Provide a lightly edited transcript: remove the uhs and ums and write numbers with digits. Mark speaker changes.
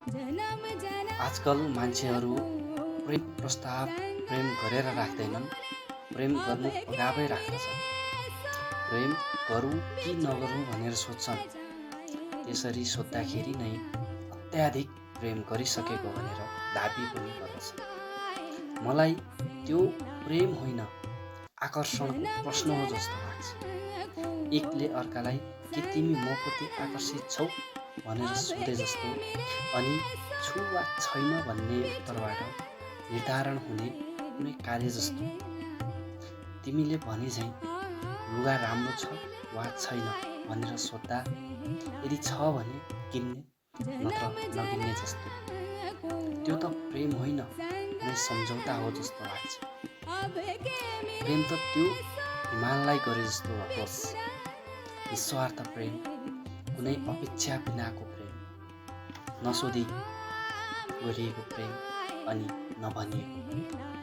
Speaker 1: आजकल मान्छेहरू प्रेम प्रस्ताव प्रेम गरेर राख्दैनन्, प्रेम गर्नु अगावै राख्दछन्। प्रेम गरौँ कि नगरौँ भनेर सोध्छन्। त्यसरी सोद्धाखेरि नै अत्याधिक प्रेम गरिसकेको भनेर दाबी पनि गर्दछन्। मलाई त्यो प्रेम होइन, आकर्षणको प्रश्न हो जस्तो लाग्छ। एकले अर्कालाई के तिमी मप्रति आकर्षित छौ भनेर सोधे जस्तो, अनि छु वा छैन भन्ने उत्तरबाट निर्धारण हुने कुनै कार्य जस्तो। तिमीले भने झैँ लुगा राम्रो छ वा छैन भनेर सोद्धा यदि छ भने किन्ने नत्र नकिन्ने जस्तो। त्यो त प्रेम होइन, कुनै सम्झौता हो जस्तो लाग्छ। प्रेम त त्यो हिमाललाई गरे जस्तो होस्, निस्वार्थ प्रेम, कुनै अपेक्षा बिनाको प्रेम, नसोधी गरिएको प्रेम अनि नभनिएको प्रेम।